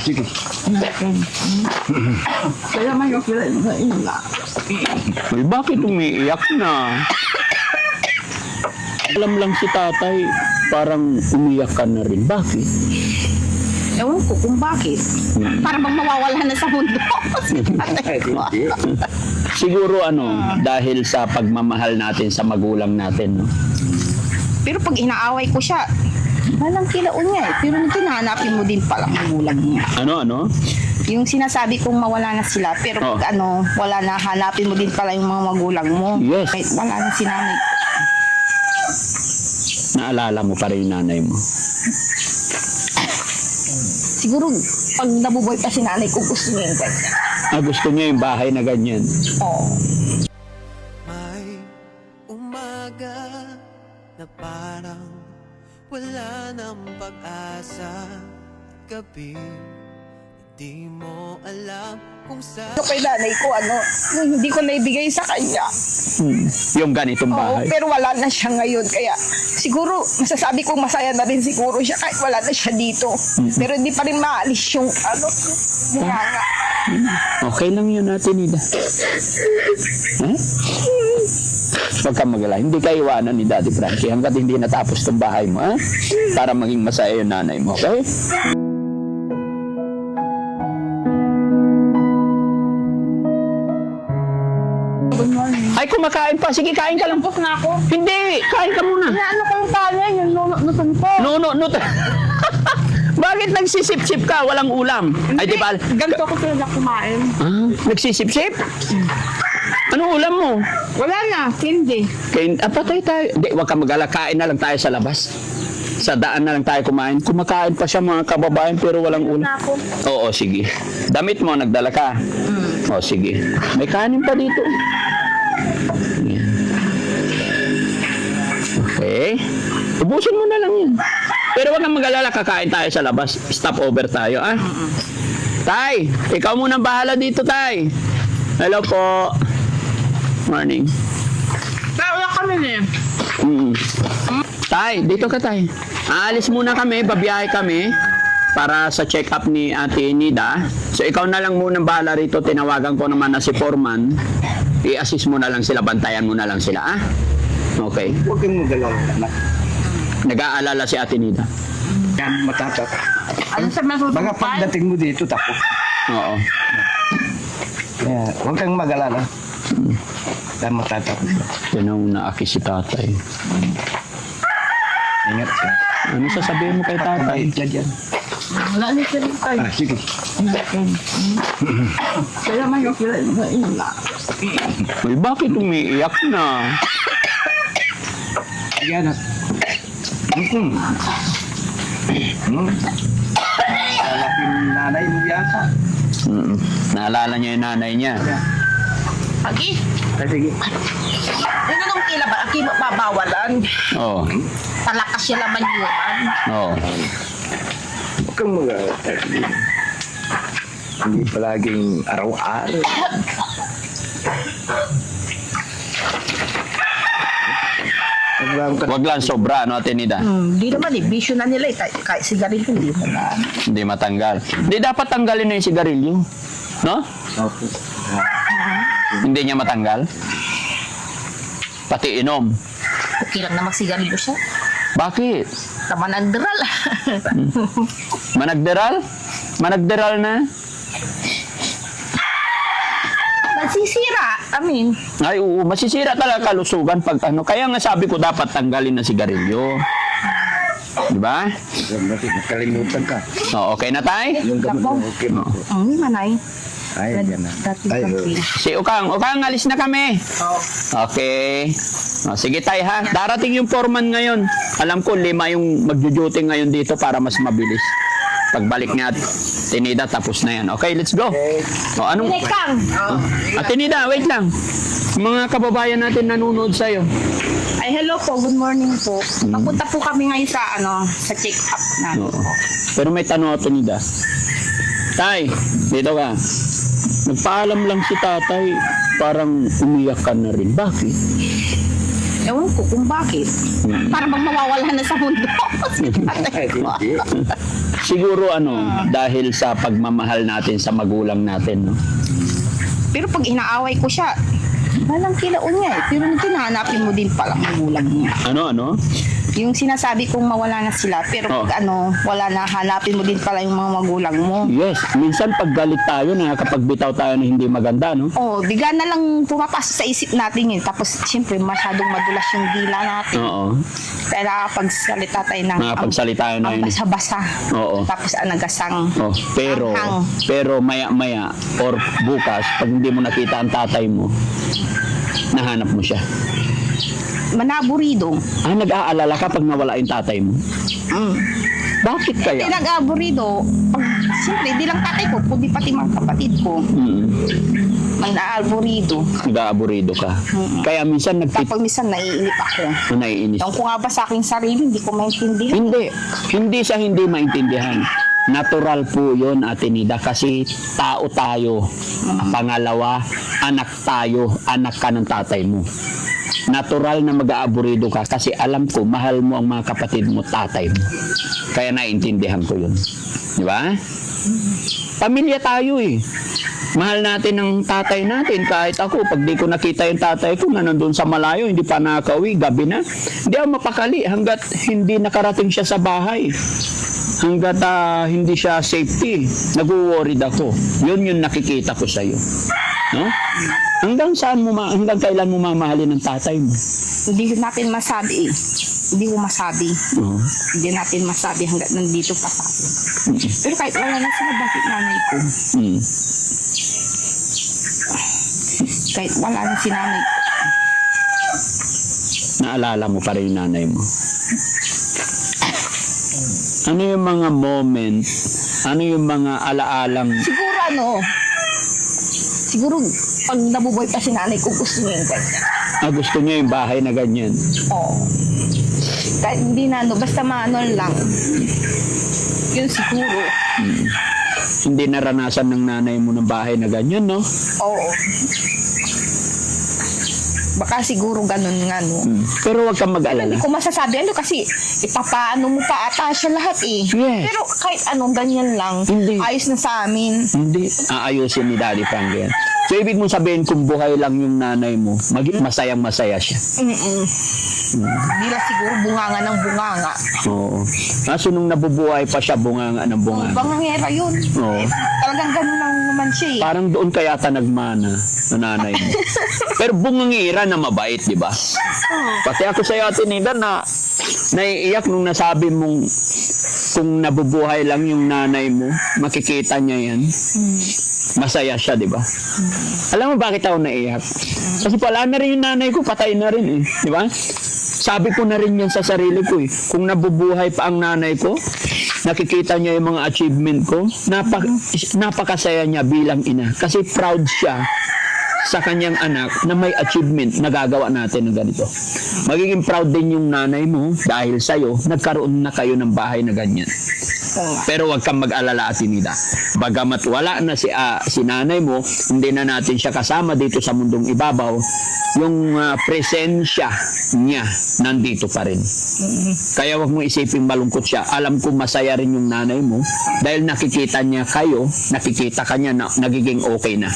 Sige. Kaya may sila na ina. Uy, bakit umiiyak na? Alam lang si tatay, parang umiyak ka na rin. Bakit? Ewan ko kung bakit. Para bang mawawala na sa mundo. Siguro dahil sa pagmamahal natin sa magulang natin, no? Pero pag inaaway ko siya, walang kilaon niya eh. Pero hinahanapin mo din palang magulang niya. Ano? Yung sinasabi kong mawala na sila, pero pag wala na, hanapin mo din pala yung mga magulang mo. Yes. Kahit wala na si nanay. Naalala mo pa rin yung nanay mo. Siguro, pag nabuboy pa si nanay ko, gusto niya yung ganyan. Gusto niya yung bahay na ganyan. Oo. May umaga na parang wala ng pag-asa. Gabi, di mo alam kung saan. Ito kay nanay ko, hindi ko naibigay sa kanya. Yung ganitong Oo, bahay. pero wala na siya ngayon. Kaya siguro, masasabi ko masaya na rin siguro siya kahit wala na siya dito. Pero hindi pa rin maalis yung bunganga. Okay lang yun natin, Nida. Huwag kang mag-alala. Hindi ka iwanan ni Daddy Frankie hanggat hindi natapos tong bahay mo, ha? Para maging masaya yung nanay mo, okay? Good morning. Ay, kumakain pa. Sige, kain ka lang. Tapos na ako. Hindi, kain ka muna. Ano ko yung kanin? Yung nunot-nuton ko. No. Bakit nagsisip-sip ka? Walang ulam. Ay, di ba? Ganito ko sila kumain. Nagsisip-sip? Anong ulam mo? Wala na, hindi. Patay tayo. Hindi, huwag ka mag-alala. Kain na lang tayo sa labas. Sa daan na lang tayo kumain. Kumakain pa siya mga kababayan pero walang ulam. Na ako. Oo, sige. Damit mo, nagdala ka. Oo, sige. May kanin pa dito. Yan. Okay. Ubusin mo na lang yan. Pero wag kang mag-alala, kakain tayo sa labas. Stop over tayo, ah. Tay, ikaw muna bahala dito, Tay. Hello po. Morning. Wala kami na eh. Tay, dito ka, Tay. Aalis muna kami, babiyahe kami para sa check-up ni Ate Nida. So, ikaw na lang muna bahala rito. Tinawagan ko naman na si Foreman. I-assist mo na lang sila, bantayan mo na lang sila, ah. Okay. Huwag kang mag-alala, anak. Nag-aalala si Ate Nida. Yan, matatak. Ano sa masusunod? Mga pagdating mo dito, tapos. Oo. Kaya, huwag kang mag-alala. Yan, matatak. Yan ang naaki si tatay. Ingat siya. Ano sasabihin mo kay tatay? Mabait ka dyan. Wala na sila tayo. Sige. Kaya may sila na ina. Uy, bakit umiiyak na? Sige, anak. Lalapin nanay mo yata. Naalala niya yung nanay niya. Agi, Sige. ano nung kila ba? Aki mabawalan. Oo. Talakas siya naman yun. Oo. Huwag kang mag-alala. Hindi palaging araw-araw. Wag lang sobra, no, Ate Nida? Hindi naman eh, bisyo na nila eh. Kahit sigarilyo, hindi mo na. Hindi matanggal. Hindi dapat tanggalin na yung sigarilyo. No? Opo. Hindi niya matanggal. Pati inom. Okay lang na magsigarilyo siya. Bakit? Tamanagderal. Managderal? Managderal na? Nasisira. Ay, oo. Masisira talaga kalusugan pag ano. Kaya nga sabi ko dapat tanggalin na sigarilyo. Di ba? Nakalimutan ka. O, okay na tay? Yung gamot mo, okay mo. Manay. Ay, yan na. Ay, Si Ukang, alis na kami. Okay. O, sige tay ha. Darating yung foreman ngayon. Alam ko 5 yung magjo-duty ngayon dito para mas mabilis. Pagbalik niya, Tinida, tapos na yan. Okay, let's go. O, anong... Kang. Tinida, wait lang. Mga kababayan natin nanonood sa'yo. Ay, hello po. Good morning po. Papunta po kami ngayon sa, sa check-up namin. Oo. Pero may tanong ako, Tinida. Tay, dito ka. Nagpaalam lang si tatay, parang umiyak ka na rin. Bakit? Ewan ko kung bakit. Para bang mawawala na sa mundo. Si tatay ko. Hindi. Siguro dahil sa pagmamahal natin sa magulang natin, no? Pero pag inaaway ko siya, walang kilaon niya eh. Pero hinahanapin mo din pala ang magulang mo. Ano? Yung sinasabi kong mawala na sila, pero Oh. pag wala na, hanapin mo din pala yung mga magulang mo. Yes, minsan pag galit tayo, nakakapagbitaw tayo na hindi maganda, no? Oh, bigla na lang pumapasok sa isip natin yun. Tapos, siyempre, masyadong madulas yung dila natin. Oo. Kaya nakapagsalita tayo ng Nakapagsalita tayo na ang yun. basa-basa. Oo. Tapos, nagasang. Oh, pero maya-maya or bukas, pag hindi mo nakita ang tatay mo, nahanap mo siya. Manaburido. Nag-aalala ka pag nawala yung tatay mo? Mm. Bakit kaya? Pinag-aburido, siyempre, di lang tatay ko, kundi pati mga kapatid ko. Mag-aaburido. Nag-aaburido ka. Kaya minsan Tapos minsan naiinip ako. naiinis. Ewan ko nga ba sa aking sarili, hindi ko maintindihan. Hindi sa hindi maintindihan. Natural po yun, Ate Nida, kasi tao tayo. Pangalawa, anak tayo, anak ka ng tatay mo. Natural na mag-aaburido ka kasi alam ko, mahal mo ang mga kapatid mo, tatay mo. Kaya naiintindihan ko yun. Di ba? Pamilya tayo eh. Mahal natin ang tatay natin. Kahit ako, pag di ko nakita yung tatay ko na nandun sa malayo, hindi pa nakauwi, gabi na. Hindi ako mapakali hanggat hindi nakarating siya sa bahay. Hanggat hindi siya safety. Nag-worried ako. Yun yung nakikita ko sa'yo. No? Hanggang kailan mo mamahalin ng tatay mo? Hindi natin masabi eh. Hindi ko masabi. Oo. Hindi natin masabi hanggat nandito pa sa akin. Pero kahit wala na sila, bakit nanay ko? Kahit wala na si nanay ko. Naalala mo pa rin yung nanay mo? Ano yung mga moment? Ano yung mga alaalang? Siguro pag nabubuhay pa si nanay ko, gusto niya yung ganyan. Gusto niya yung bahay na ganyan? Oo. Kahit hindi na basta lang. Yun siguro. Hindi naranasan ng nanay mo ng bahay na ganyan, no? Oo. Baka siguro ganun nga, no? Pero wag kang mag-alala. Hindi ko masasabi kasi ipapaano mo pa ata siya lahat eh. Yes. Pero kahit ganyan lang, Hindi. ayos na sa amin. Hindi. Aayusin ni Daddy Frank yan. So, ibig mong sabihin, kung buhay lang yung nanay mo, maging masayang-masaya siya. Hindi lang siguro bunganga ng bunganga. Oo. Kaso nung nabubuhay pa siya, bunganga ng bunganga. Bangangera yun. Oo. Talagang ganun lang naman siya eh. Parang doon kaya tanagmana na nanay mo. Pero bungangira na mabait, di ba? Pati ako sa'yo, Ate Nida, na naiiyak nung nasabi mong kung nabubuhay lang yung nanay mo, makikita niya yan. Masaya siya, di ba? Alam mo bakit ako naiiyak? Kasi wala na rin yung nanay ko, patay na rin eh. Di ba? Sabi ko na rin yan sa sarili ko eh. Kung nabubuhay pa ang nanay ko, nakikita niya yung mga achievement ko, napakasaya niya bilang ina. Kasi proud siya sa kanyang anak na may achievement na gagawa natin ng ganito. Magiging proud din yung nanay mo dahil sa'yo, nagkaroon na kayo ng bahay na ganyan. Pero wag kang mag-alala, Ate Nida. Bagamat wala na si nanay mo, hindi na natin siya kasama dito sa mundong ibabaw, yung presensya niya nandito pa rin. Kaya wag mo isipin malungkot siya. Alam ko masaya rin yung nanay mo dahil nakikita niya kayo, nakikita ka niya na nagiging okay na.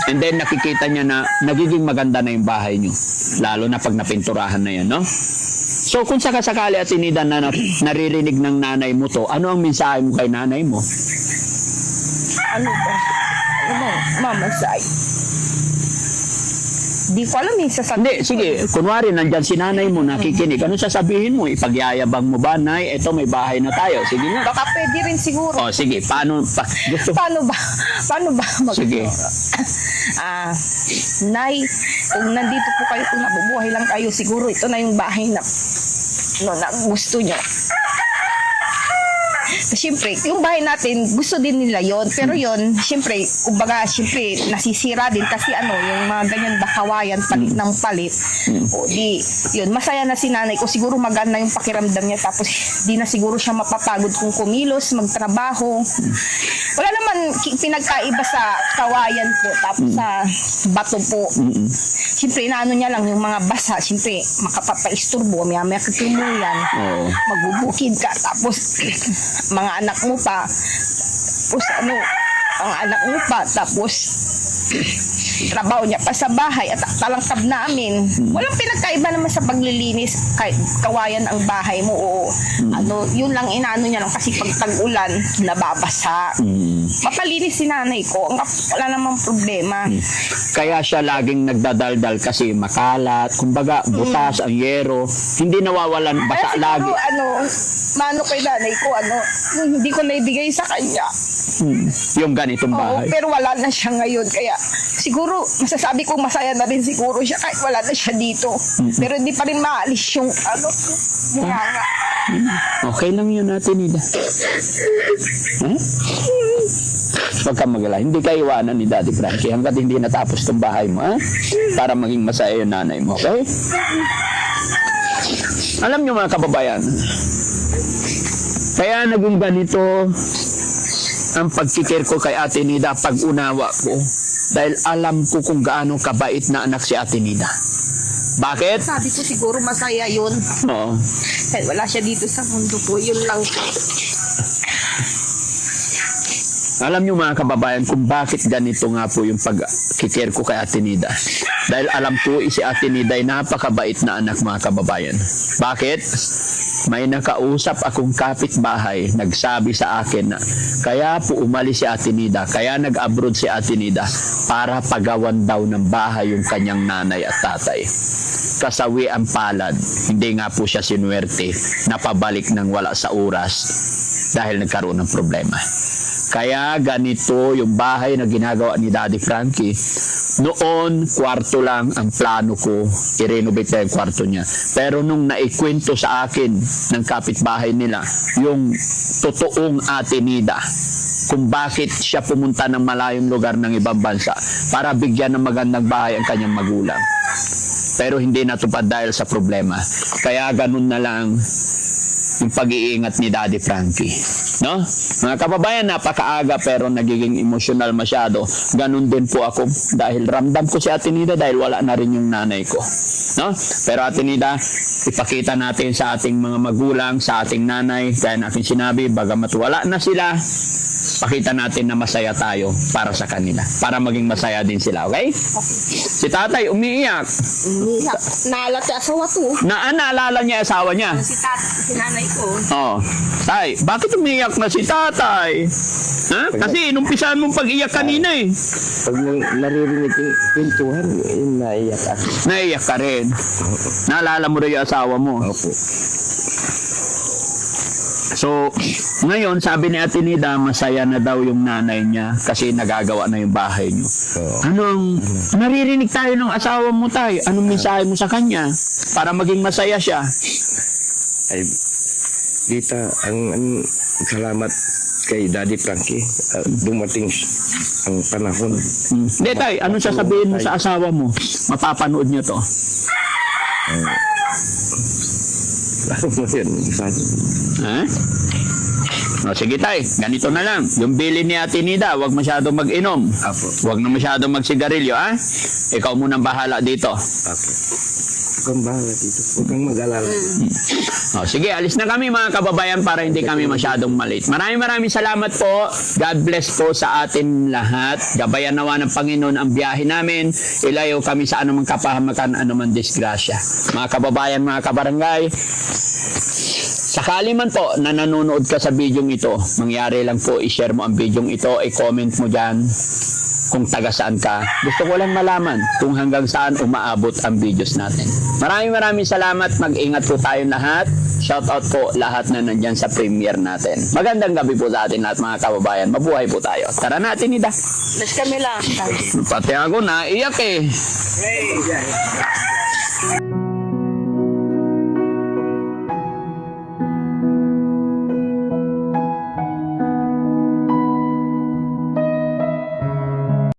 And then nakikita niya na nagiging maganda na yung bahay niyo. Lalo na pag napinturahan na yan, no? So kung sakasakali, Ate Nida, na naririnig ng nanay mo to, ano ang mensahe mo kay nanay mo? Ano ba? Mamasay. Di ko alam eh, sasabihin. Hindi, sige, kunwari nandyan si nanay mo, nakikinig. Ano sasabihin mo? Ipagyayabang mo ba, Nay? Eto, may bahay na tayo. Sige nga. Baka pwede rin siguro. O, sige, paano Paano ba? Sige. Nay, kung nandito po kayo, kung nabubuhay lang kayo, siguro ito na yung bahay na gusto nyo. Siyempre, yung bahay natin, gusto din nila yon. Pero yon, siyempre, kumbaga, nasisira din kasi yung mga ganyan bakawayan, palit ng palit. O di, yun, masaya na si nanay ko. Siguro maganda yung pakiramdam niya. Tapos, di na siguro siya mapapagod kung kumilos, magtrabaho. Wala naman pinagkaiba sa kawayan po, tapos sa bato po. Siyempre, inaano niya lang yung mga basa, siyempre, makapapaisturbo, may kakumuyan, Oo. magbubukid ka, tapos mga anak mo pa, tapos ano, ang anak mo pa, tapos trabaho niya pa sa bahay at talangkab namin. Walang pinagkaiba naman sa paglilinis, kahit kawayan ang bahay mo o ano, yun lang inaano niya lang kasi pag tag-ulan, nababasa. Mapalinis si nanay ko, wala namang problema. Kaya siya laging nagdadaldal kasi makalat, kumbaga butas ang yero, hindi nawawalan, basa Kaya lagi. siguro, mano kay nanay ko, yung hindi ko naibigay sa kanya. Yung ganitong Oo, bahay. pero wala na siya ngayon. Kaya siguro, masasabi kong masaya na rin siguro siya kahit wala na siya dito. Pero hindi pa rin maalis yung bunganga. Okay lang yun natin, Nida. Huwag kang mag-alala. Hindi ka iwanan ni Daddy Frankie hanggat hindi natapos tong bahay mo, ha? Para maging masaya yung nanay mo, okay? Alam nyo mga kababayan, kaya naging ganito ang pagkikir ko kay Ate Nida, pag-unawa ko. Dahil alam ko kung gaano kabait na anak si Ate Nida. Bakit? Sabi ko siguro masaya yun. Oo. Kahit wala siya dito sa mundo po, yun lang po. Alam nyo mga kababayan kung bakit ganito nga po yung pagkikir ko kay Ate Nida. Dahil alam ko si Ate Nida ay napakabait na anak mga kababayan. Bakit? May nakausap akong kapitbahay, nagsabi sa akin na kaya po umalis si Ate Nida, kaya nag-abroad si Ate Nida para pagawan daw ng bahay yung kanyang nanay at tatay. Kasawi ang palad, hindi nga po siya sinuwerte, napabalik ng wala sa oras dahil nagkaroon ng problema. Kaya ganito yung bahay na ginagawa ni Daddy Frankie. Noon, kwarto lang ang plano ko. I-renovate na yung kwarto niya. Pero nung naikwento sa akin ng kapitbahay nila, yung totoong Ate Nida, kung bakit siya pumunta ng malayong lugar ng ibang bansa para bigyan ng magandang bahay ang kanyang magulang. Pero hindi natupad dahil sa problema. Kaya ganun na lang yung pag-iingat ni Daddy Frankie. No? Mga kababayan, napakaaga pero nagiging emotional masyado. Ganun din po ako dahil ramdam ko si Ate Nida dahil wala na rin yung nanay ko. No? Pero Ate Nida, ipakita natin sa ating mga magulang, sa ating nanay, kaya natin sinabi, bagamat wala na sila, pakita natin na masaya tayo para sa kanila. Para maging masaya din sila, okay? Si tatay umiiyak. Naalat sa asawa to. Naalala niya asawa niya. Si nanay ko. Oh, tay, bakit umiiyak na si tatay? Ha? Kasi inumpisahan mong pag-iyak kanina eh. Pag naririnig yung pintuhan, yun naiyak ako. Naiyak ka rin. Naalala mo rin yung asawa mo. Opo. So, ngayon, sabi ni Ate Nida, masaya na daw yung nanay niya kasi nagagawa na yung bahay niyo. Oo. Anong, naririnig tayo ng asawa mo tayo. Anong mensahe mo sa kanya para maging masaya siya? Ay, Dita, ang salamat kay Daddy Frankie. Dumating ang panahon. Hindi tay, anong sasabihin mo sa asawa mo? Mapapanood niyo to. Ano mo yan? Ha? O, sige tay, ganito na lang. Yung bili ni Ate Nida, huwag masyado mag-inom. Apo. Huwag na masyado magsigarilyo, ha? Ikaw munang bahala dito. Apo. Huwag kang bahala dito. Huwag kang mag-alala. O, sige, alis na kami mga kababayan para hindi kami masyadong malate. Maraming salamat po. God bless po sa atin lahat. Gabayan nawa ng Panginoon ang biyahe namin. Ilayo kami sa anumang kapahamakan, anumang disgrasya. Mga kababayan, mga kabarangay, sakali man po na nanonood ka sa bidyong ito, mangyari lang po i-share mo ang bidyong ito, i-comment mo dyan kung taga saan ka. Gusto ko lang malaman kung hanggang saan umaabot ang videos natin. Maraming salamat. Mag-ingat po tayong lahat. Shoutout po lahat na nandyan sa premiere natin. Magandang gabi po sa atin lahat mga kababayan. Mabuhay po tayo. Tara natin, Nida. Mas kami lang. Pati ako naiyak eh.